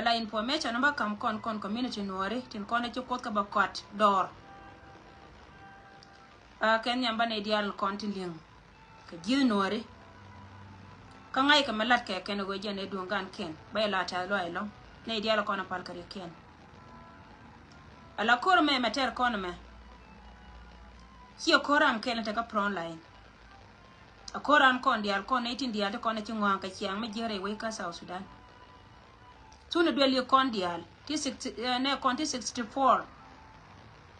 la information ba kam kon community nori tin kon ci ko ka ba kot dor ken yamba ne dial kon tiling ka ji nori ka ngai ka malat ke ken go jene dungan ken ba la ta lo ai lo ne dial kon pal kare ken ala kor me mater kon me ki koram ken ta ka pron line a koran kon dial kon 18 dial kon ci ngwan ka chiang me jere we ka South Sudan tunu dweli kon dial ne kon 64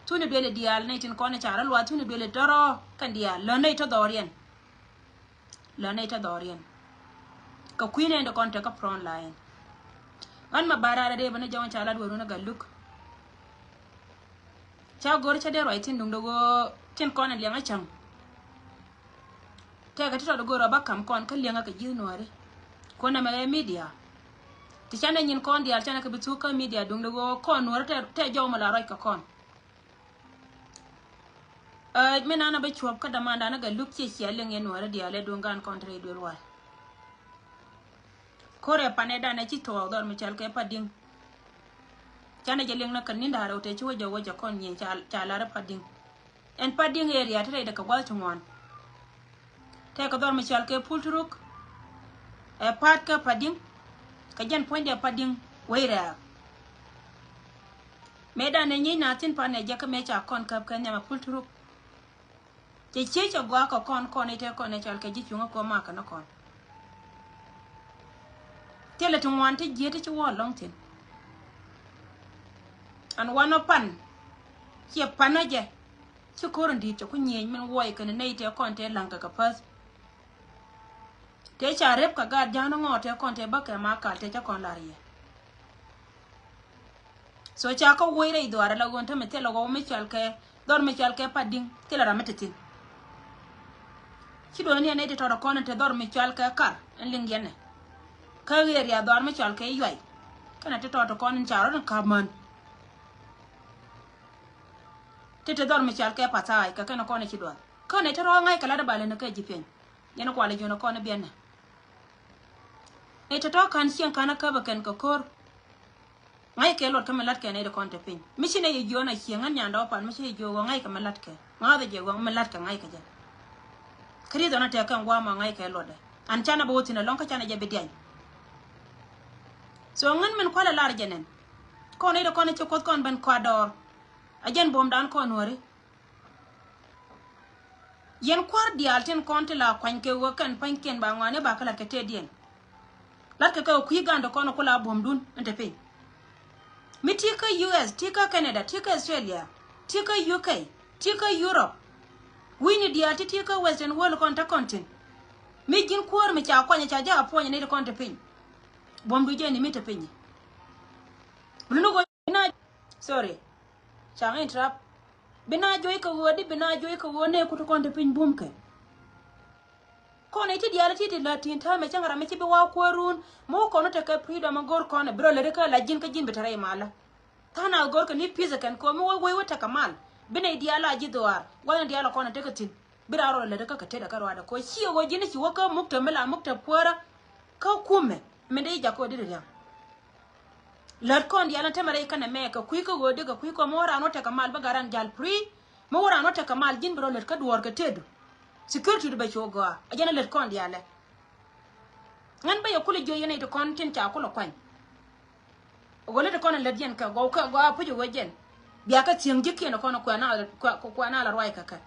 tunu dweli dial ne tin kon chara lwa tunu dweli doro kan dial lo ne to dorian ka kwine ndo kon ta ka front line an ma barara de bana jawon chala do na galuk cha gor cha de right tin do go tin kon le nga cham te ga to do go ba kam kon ka le nga ka ji noare ko na me media ti chane nyin kon dial chane ka bitu ka media dung do kon wor te jaw mala ray ka kon mena na ba chuop ka damanda na ga lukki ki alen yen wor dial e dungan contre do wa kore paneda na ci to dor mi chal ke pading chane jeleng na kan ninda ro te chuo jo kon nyin chala ra pading en pading area te da ka gwal tumon te ka dor mi chal ke pulturuk e pat ka pading ka jan poinde pading weira meda ne nyina tin pa ne jaka me cha kon kap kan nyama pulturuk te checha gwa ka kon ite kon ne chal ke ji chunga ko ma ka no kon tele tun wante jete ci wo long tin an wano pan ci panaje ci korundi to kunye min woy kan ne ite kon te lanka ka pas te cha rep ka ga jano ngote kon te baka ma ka te cha kon lariye so cha ko woyre idwara la gonta me tele go me chalke dor me chalke pading tele ra metetin ci do ne te to kon te dor me chalke kar en lingene ka wer ya dor me chalke yoy kana te to kon charo ka man te dor me chalke patai ka kana kon ci do ko ne te ro ngai kala da bale na ka jipen yana kwale jona kon bienne e to kan sien kana ka ba ken ko kor ngai ke lot kamalat ke ne de kon te pin mishine ye jona sien an nyanda pan mishine jo go ngai kamalat ke ngade je go malat ka ngai ka ja kri dona te kan gwa ma ngai ke lode an chana bo tina lonka chana je bidian so ngan men kwala lar jenen ko ne de kon ci ko kon ban kwador ajen bom dan kon wori yen kwar dial ten konti la kwanke wakan panken ba ngane ba kala kete dien latka ka ku gando kono kula bom dun ente pe mi tika US tika Canada tika Australia tika UK tika Europe wini dial tika Western world konta content mi gin kwar mi cha kwanya cha ja ponya ne de konta pe bom du je ni mi te pe ni bulu go na sorry cha interrupt bina joy ka wodi bina joy ka wone ku to konte pin bumke ko ne ti diala ti latin ta me changara me ti be wa korun mo ko no te ka prido ma gor ko ne bro le ka la jin ka jin betare mala tana gor ka ni pizza kan ko mo wo wata kamal bina diala ji doar wala diala ko ne te ka tin bira ro le ka ka te da karwa da ko shi go jin shi waka mukta mala mukta pora ka kume me dai ja ko dire lar kon diala temare kana me ka kuiko go de ka kuiko mora no te kamal bagaran jal pri mora no te kamal jin bro ler ka duor ka tedu security ba chogo ajana ler kon diala ngan ba yakule jo yene to content ta kula kwan gole de kon ler jen ka go pujo go jen biya ka tieng jike no kono kwa na la roi ka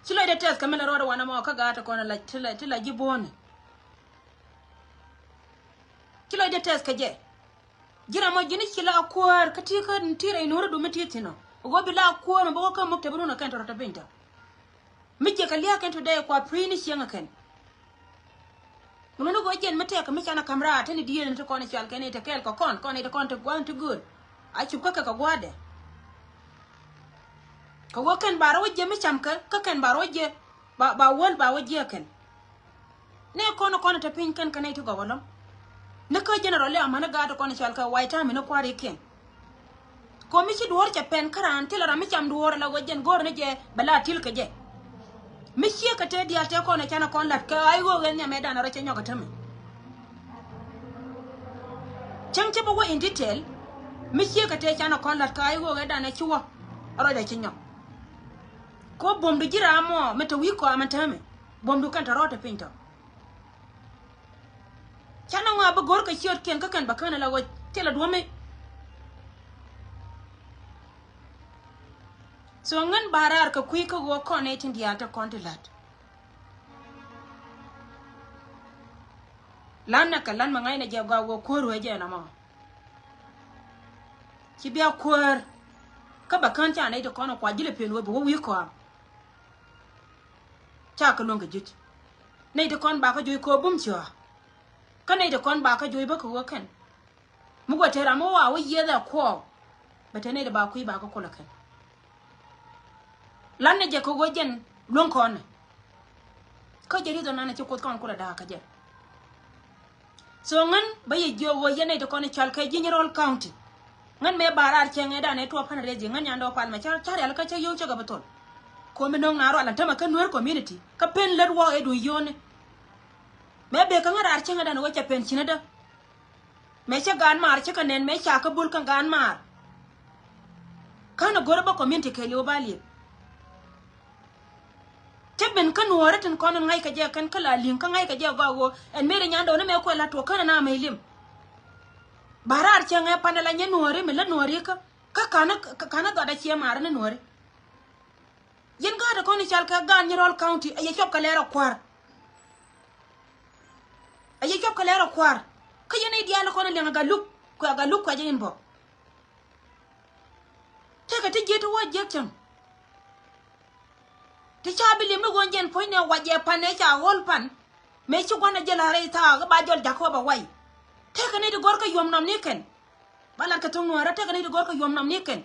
silo de test kamela ro wana mo ka ga ta kono la tila jibone kilo de test kaje jira mo jini kila akwar katika ntira inora do metitino go bila akwar bo ka mukta buna kan to binta mije kalia kan to dai kwa prini shianga kan muno go jen mate ka micha na kamera tani diye to kono chal kan ite kel ko kon ite kon to want to good a chuka ka gwade ko go kan baro je micham ka kan baro je ba wol ba waje kan ne kono to pin kan ite go wolom naka general amana gado kono chalka waita mi no kwari ken ko mi ci duwar ca pen karan tilara mi cham duwar la wajen gor ne je bala til ka je mi ci ka te dial te kono cana kon lat ka ay go gen nyame dana ra ca nyoga tame chang che bo in detail mi che ka te chana kon lat kai go ga da na chuo ro da chinyo ko bom du jira mo me to wi ko amantame bom du kan tarote pinto chana nga ba gor ka chiot ken ka kan ba kana la wo tela do me so ngan barar ka kui ka go connect india ta kontilat lan na kalan mangai na je go ko je na mo ki bia kwar ka ba kan cha na ito kono kwa jile pelo bo wi ko cha ka longa jit na ito kon ba ka joy ko bum cha ka na ito kon ba ka joy ba ko kan mu go tera mo wa wi ye da ko ba ta ne da ba ku ba ka kula kan lan ne je ko go jen lon kon ka jeri do na ci ko kon kula da ka je so ngan ba ye jo wo ye na ito kon chal ka general county ngan me barar chenge da ne to pan reji ngan yando pal ma char char al ka che yo chaga batol ko me nong naro ala tama kan wer community ka pen ler wo edu yone me be ka ngara chenge da no cha pen chinada me cha gan mar cha kanen me cha ka bul kan gan mar kana goroba community ke liyo bali teben kan wore tan kono ngai ka je kan kala lin kan ngai ka je gawo en mere nyando ne me ko la to kana na me lim barar chenge panela nye nuore me la nuore ka kana do da che mar ne nuore yen ga da ko ni chal ka gan Nyirol county aye chop ka lero kwar ka yene diala ko ne le ga luk ko jen bo te ka te je to wa je cham te cha bi lim no gonjen poine wa je pane cha hol pan me chi gona je la re ta ga ba jol jako ba wai teka ne de gorka yom nam niken balar ka tong nuara teka ne de gorka yom nam niken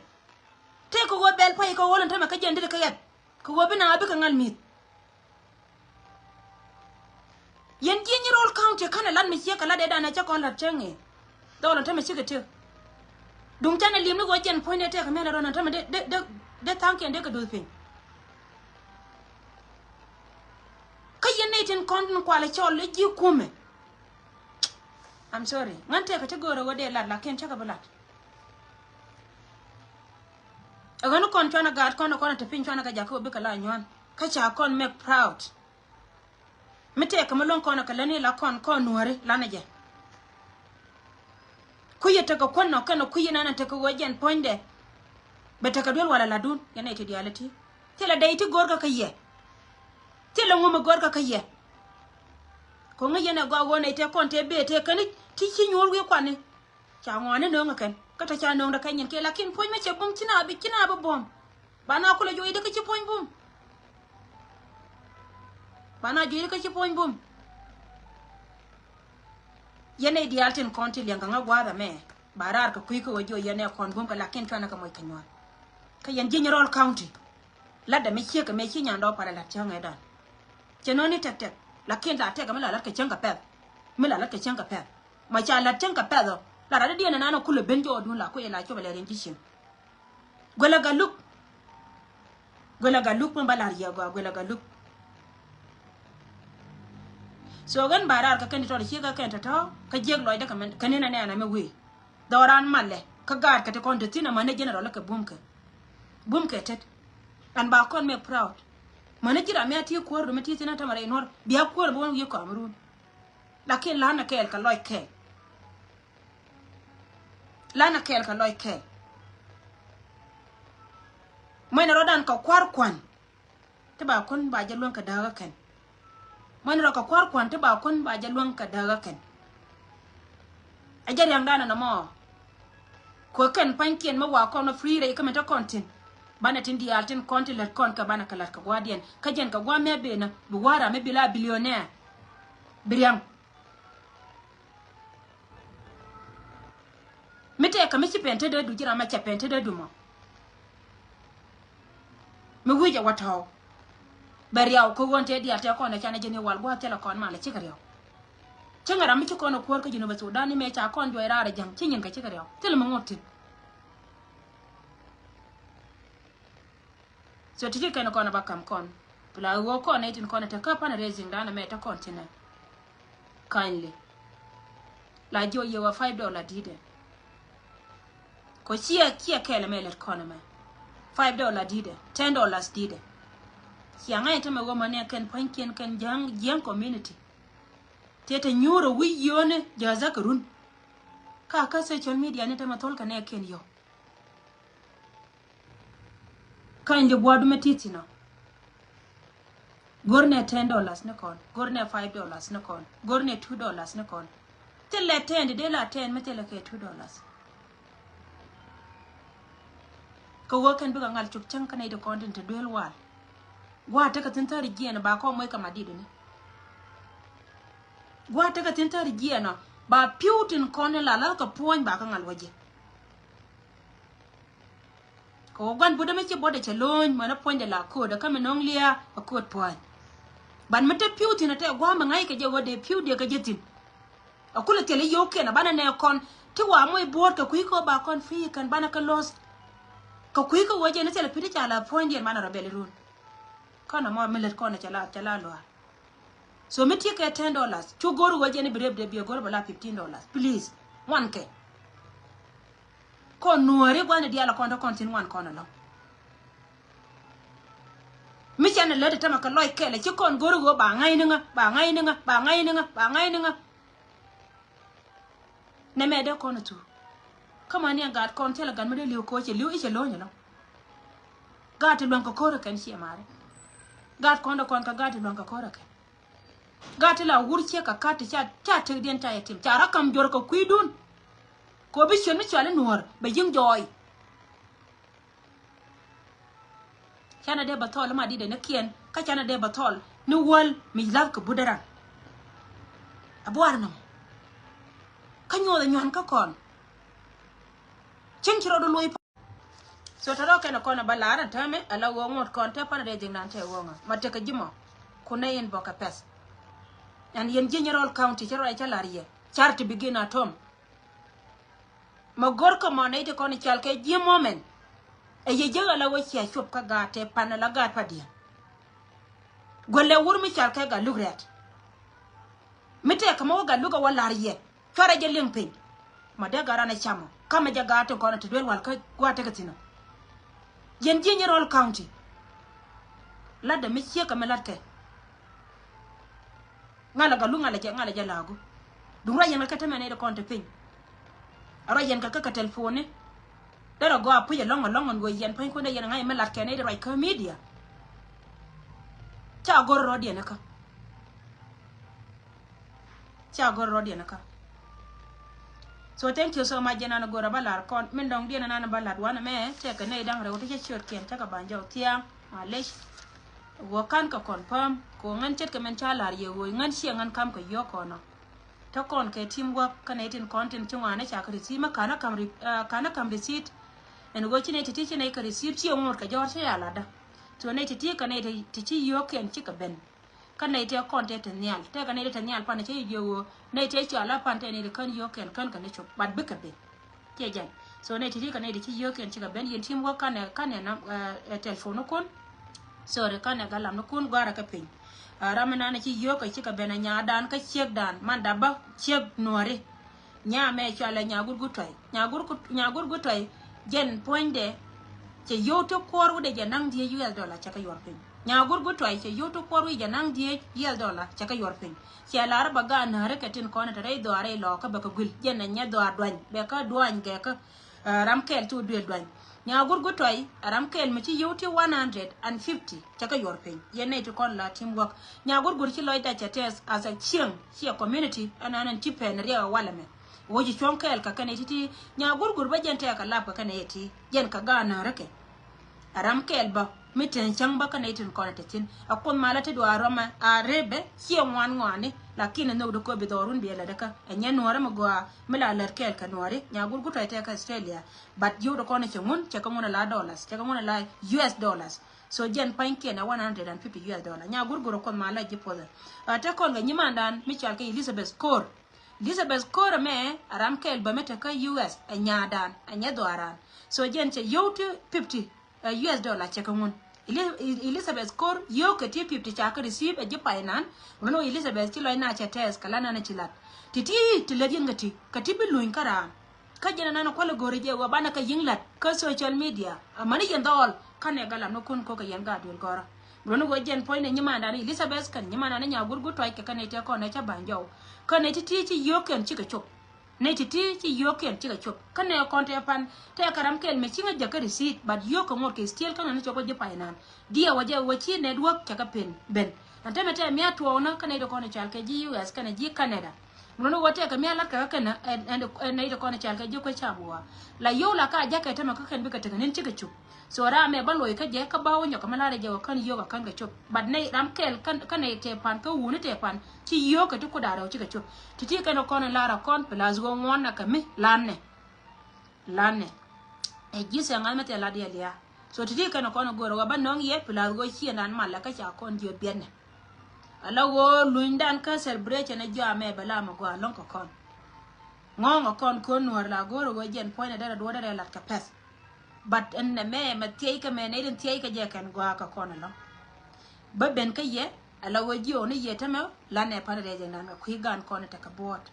teka go bel pai ko wolan tama ka jende ka yat ko go bina abi ka ngal mit yen ji Nyirol county kana lan mi che kala de dana cha kon la chenge dolan tama chi ka te dum tane limni go jen point teka me la ron tama de tanken de ka do pin ka yen ne tin kon kwa la chol ji kume I'm sorry. Ngante ka tegoro wode la ken chaka balat. Agano kon chwana gad kono te pin chwana ka jako be kala nyon. Ka cha kon make proud. Mete ka malon kono ka lani la kon nuore la naje. Kuye ta ka kon no kana kuye nana ta ka wajen poinde. Beta ka dol wala ladun yana ite diality. Tela dai ti gorga ka ye. Tela ngoma gorga ka ye. Ko ngene go wona ite kon te be te kani ti chi nyol wi kwani cha ngwane no ngaken kata cha no da kanyen ke lakin poñ me che bum kina ba bom bana ko le joyi de ka ci poñ bum bana joyi ka ci poñ bum yene dialten konti lenga nga gwada me barar ka kuiko wajo yene kon bum ka lakin twana ka moy kanwa ka yen Nyirol county ladda me che ka me chi nyando para la changa da chenoni tek lakin da te ka mala la ka changa pe mala la ka changa pe ma cha la changa pe do la ra dia na kule benjo dun la ko ela cho bale renjishin gola galuk mo balar ya gola galuk so gan barar ka kan to shi ka kan ta ka jeg loy da kan kanina ne na me wi doran malle ka gar ka te kon de tina mane general ka bumke tet an ba kon me proud mane jira me ati ko ro me ti tina tamare nor biya ko bo yi ko amrun lakin lana kel ka loy ke lana kel ka loy ke mane rodan ka kwar kwan te ba kon ba jalon ka daga kan mane ro ka kwar kwan te ba kon ba jalon ka daga kan ajar yang dana na mo ko kan pankien ma wa ko no free re ka meta content bana tin dial tin konti let kon ka bana kala ka guardian ka jen ka gwa me be na bu wara me bila billionaire biriam mete ka mi ci pente de du jira ma ci pente de du mo mi wuje wataw bari yaw ko wonte dial te ko na chana jeni wal gwa tele kon ma la ci kariyo cengara mi ci ko no ko jino ba Sudan me cha kon joy rara jang ci nyin ka ci kariyo tele mo ngotin so tiji kana kona bakam kon pula wo ko na tin kona ta ka pana raising dana me ta continue kindly la jo ye wa $5 dide ko chia kele mele kono me $5 dide $10 dide chia ngai to me wo mane ken pankien ken jang community tete nyuro wi yone jaza karun ka social media ne tama tol kane ken yo kan je bodu metiti no gorne $10 ne kon gorne $5 ne kon gorne $2 ne kon tele 10 de la 10 metele ke $2 ko woken duga ngal chuk chang kana de content to duel wal wa ta ka tintari giena ba ko moy kama didi ne wa ta ka tintari giena ba piutin kone la ka poñ ba ka ngal waje ko gwan buda me ci bode ci loñ mana poñ de la ko da kam non liya ko poñ ban mata piutin ta gwa ma ngai ka je wode piu de ka jetin akula tele yoke na bana ne kon ti wa moy bor ka kuy ko ba kon fi kan bana ka los ka kuy ko waje ne tele piti chala poñ de mana robele run kana mo melet ko na chala lo so me ti ke $10 chu goru waje ne breb de bi goru bala $15 please 1k ko nuore gwana diala ko ndo kontin wan kono lo mi chana lede tama ka loy kele ci kon goru go ba ngai ninga ne me de kono tu kama ni ngat kon tele gan me de liu ko ci liu iche lo nyalo gati lon ko koro kan ci mare gat kondo kon ka gati lon ka koro kan gati la wurce ka kati cha te den ta yatim cha rakam jor ko kuidun ko bi shon mi chale nuor be jing joy chana de batol ma di de nakien ka chana de batol ni wol mi lav ko budara abuar no kanyo de nyon ka kon chenchiro do loy so taro ke na kona balara tame ala wo ngot kon te pana de jing nan te wonga mate ka jimo kuna yen boka pes and yen general county chero ay chalarie charity begin at home magor ko mane te kon chal ke ji moment e ye jaga la wo chia chop ka gate pana la gat padia golle wur mi chal ke ga lugret mite kama ga luga walarie fara je limpin ma de garana chamo kama jaga to kono to del wal ka gwate ka tino yen general county la de mi chia kama lat ke ngala ga lunga la je ngala je lagu dungra yen ka temene de konte pin ara yen ka telefone dara go apuye longon go yen pin ko de yen ngai me lat ke ne de right ka media cha gor rodi naka so thank you so much jena na gora balar kon min dong dina na balad wana me te ka nei dang rewo te chot ken ta ka banjo tia malesh wo kan ka confirm ko ngan chet ka men cha lar ye wo ngan shi ngan kam ka yo kono to kon ke teamwork connecting content chungwa na cha ka receive ma kana kam receipt en go chine titi chine ka receive chi ngor ka jor cha ala da to ne titi ka ne titi yo ken chi ka ben kan ne te content nyal te ka ne te nyal pa ne che yo ne te cha la pa ne ne kan yo ken kan ne chop bad be ka be ke jan so ne titi ka ne chi yo ken chi ka ben yen teamwork kan ne na telephone kon so re kan ga lam no kun gara ka pin ramana na chi yo ka chi ka ben nya dan ka chek dan man da ba chek nore nya me cha la nya gur gu toy jen point de che yo to koru de janang die $1 cha ka yor pin nya gur gu toy che yo to koru janang die $1 cha ka yor pin che lar ba ga na re ka tin kon ta re do are lo ka ba ka gul jen nya do adwan be ka dwan ge ka ram kel tu duel dwan nya gur gu toy ram kel mi chi yo to 150 cha ka yor pin yen ne to kon la teamwork nya gur chi loy da cha tes as a chiang chi community anan ti pen re wala me woji chonkel ka kane titi nya gur ba jente ka lab ka kane ti jen ka gana rake aram kel ba miten chang ba kane tin kon tin akon mala te do aroma arebe hier ngwane lakini no do ko be dorun be la daka enya nore mo gwa mila ler kel ka nore nya gur ta ka Australia but you do kon chemun che ka ngona la dollars che ka ngona la US dollars so jen panke na $150 nya gur kon mala jipoda ata kon ga nyimandan mi chal ke Elizabeth Kora me aram kel ba meta ka US anya dan anya doaran so jen che yote $50 che ka ngun Elizabeth Kor yo ke ti 50 chaka receive a jipa inan no Elizabeth ti lo ina cha test kala na chilat titi ti ledin ngati katibi luin kara ka jena nana kwala gore je wa bana ka yinglat ka social media amani yendol kane gala no kun ko ka yanga dul gora no go jen point ne nyima na Elizabeth kan nyima na nya gurgu to ke kane te ko na cha banjo kane titi ti yo ken chika chop ne titi ti yo ken chika chop kane konte pan te karam kel me chinga jaka receipt but yo ko ngor ke still kana ne choko je painan dia waje wachi network chaka pen ben anteme te mi atwo na kane do ko ne chal ke ji US kane ji Canada no wote ka mi ala ka kana ne do ko ne chal ke ji ko chamwa la yo la ka jaka tema ka kan bi ka tanga nin chika chop so ra me baloy ka je ka bawo nyoka malare je kan yo kan ga chop but ne ram kel kan te pan ka wuni te pan ti yo ka tu ko daro chika chop titi ka no kon lara kon plus go ngona ka mi lanne e gise ngal mate la dia dia so titi ka no kon go ro ba nong ye plus go chi nan mala ka cha kon je bienne ala wo luindan ka celebrate na jo ame bala ma go alon ko kon ngongo kon nuar la go ro jen point dara do dara la ka pes but en me matie ka me ne den tie ka je kan go ka kon lo ba ben ka ye ala wo ji oni ye tama la ne pa de nan ko gan kon ta ka bot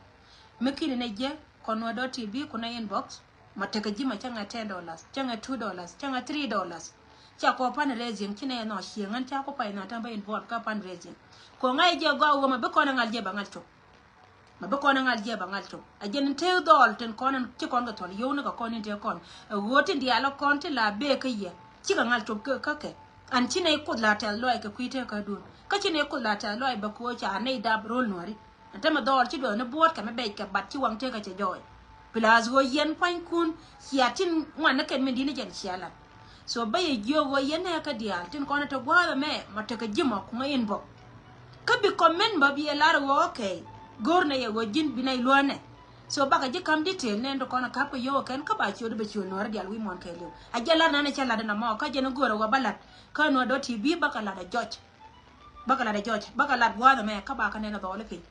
me kini ne je kon wa do tv kuna inbox mateka ji ma changa $10 changa $2 changa $3 cha ko pan rezin kine no shiengan cha ko pa na tamba inbox ka pan rezin ko ngai je go wo ma be kon ngal je ba ngal to ma be kon ngal je ba ngal to a jen te dol ten kon ti kon ga ton yo na ka kon te kon woti ndi ala kon ti la be ka ye ti ga ngal to ka ke an ti ne ko la ta lo ka kuite ka dun ka ti ne ko la ta lo ba ko cha ne da rol nori anta ma dol ti do na bot ka me be ka bat ti wang te ka che joy plus go yen pan kun hiatin wan na ken me dini jen chiala so ba ye jo go yen ka dia tin kon ta gwa me ma te ka jima ku ngai inbox ka bi comment ba bi lar wo okay gorna ye wajin binai luane so baka je kam detail ne ndo kona kapo yo ken ka ba chodo be chuno radi alwi mon kelo ajala na ne chala na mo ka je no goro wa balat ka no do tv baka la da George baka la wa me ka ba ka ne na do le pin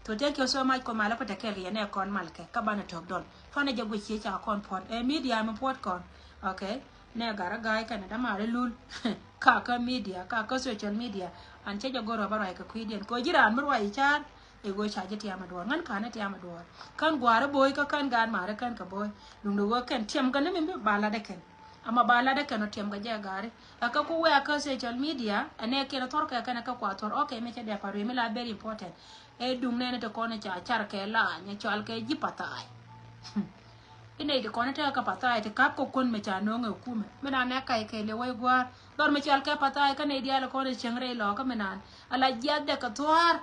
to thank you so much ko mala ko take ye ne kon mal ke ka ba na top don fana je go chi cha kon pot e media mo pot kon okay ne gara gai ka na da mare lul ka media ka social media an che je goro ba ra ka kuiden ko jira an murwa ichar ego chaje ti amador ngan kana ti amador kan gwara boy ka kan gan mare kan ka boy dum do kan tiam kan me bala de ken ama bala de kan tiam ga ja gare aka ko we aka social media ane ke na tor ka kana ka kwa tor okay me che de paru me la very important e dum ne to kone cha char ke la nya chal ke ji patai ine de kone ta ka patai te kap ko kon me cha no nge kume me na ne kai ke le we gwar dor me chal ke patai ka ne dia la kone chengre lo ka me nan ala ja de ka twar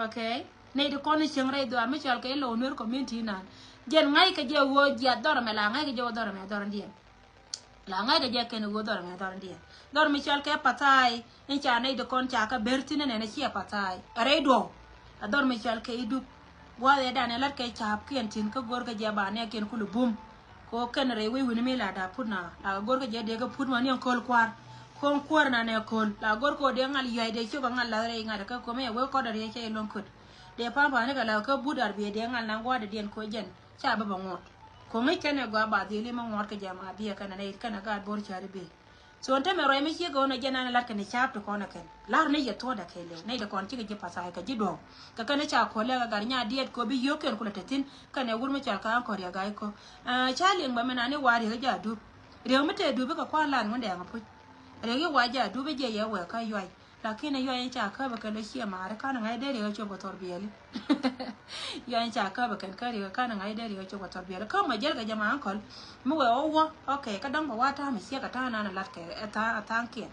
okay ne de kon chengre do me chal ke lo nur community nan jen ngai ka je wo ja dor me la ngai ke je dor me dor ndien la ngai de je ke ne wo dor me dor ndien dor me chal ke patai en cha ne de kon cha ka bertine ne ne chi patai are do ador me chal ke idu wa de da ne lat ke chap kien tin ka gor ka je ba ne ken kulu bum ko ken re wi wini me la da puna la gor ka je de ga put man yon kol kwar kon kwar na ne kol la gor ko de ngal yoy de chu ka ngal la re ngal ka ko me we ko da re che lon kut de pa pa ne ka la ka budar be de ngal na gwa de den ko jen cha ba ba ngot ko me ken gwa ba de le ma ngot ka jama biya kana ne kana ga bor chari be so onte me roy me chi go na jena na lat ka ne chap to ko na ken lar ne ye to da ke le ne de kon chi ke pa sa ka ji do ka kana cha ko le ga gar nya diet ko bi yo ken kula tetin kana gur me chal ka ko ya ga ko chali ngba me na ne wari ga ja du re me te du be ka kwa lan ngonde nga pu re ge wa ja du be je ye we ka yoy lakini yo en cha ka ba ka le chi ma re ka na ngai de re cho ko tor bi ele yo en cha ka ba kan ka re ka na ngai de re cho ko tor bi ele ka ma jel ga jama an kol mu we o wo okay ka dang ba wa ta me sia ka ta na na lat ke ta ke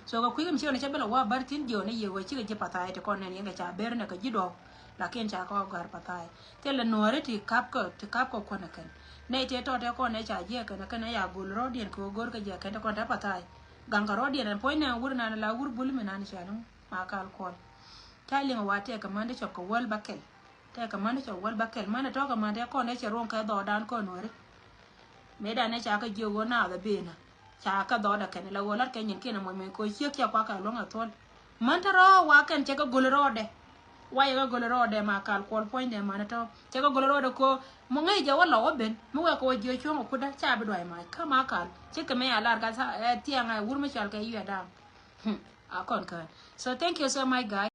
so ga ku ga mi chi ne cha bela wa bar tin jo ne ye we chi ga pata ai te kon ne ga cha ber ne ka ji do lakini cha ko gar pata ai te le no re ti kap ko ko na kan ne te to te ko ne cha je ka na ya bul ro dien ko gor ka je ka ko ta pata ai gangaro dia na point na wur na la wur bul me na ni shanu ma kal kon tali ma wate ka mande chok ko wal bakel te ka mande chok wal bakel mana to ka mande ko ne cheron ka do dan ko nori me da ne cha ka jogo na da be na cha ka do da ken la wolar ke nyin ke na mo me ko chi kya kwa ka lo nga ton man taro wa ken che ka gul ro de why ga goloro de ma kal kol point de ma to te ga goloro de ko mo ngai ja wala oben mo wa ko je chu ko da cha bi doi mai kama kal che ke me alar ga tianga wurma chal ka yu da a kon kan so thank you so much guys.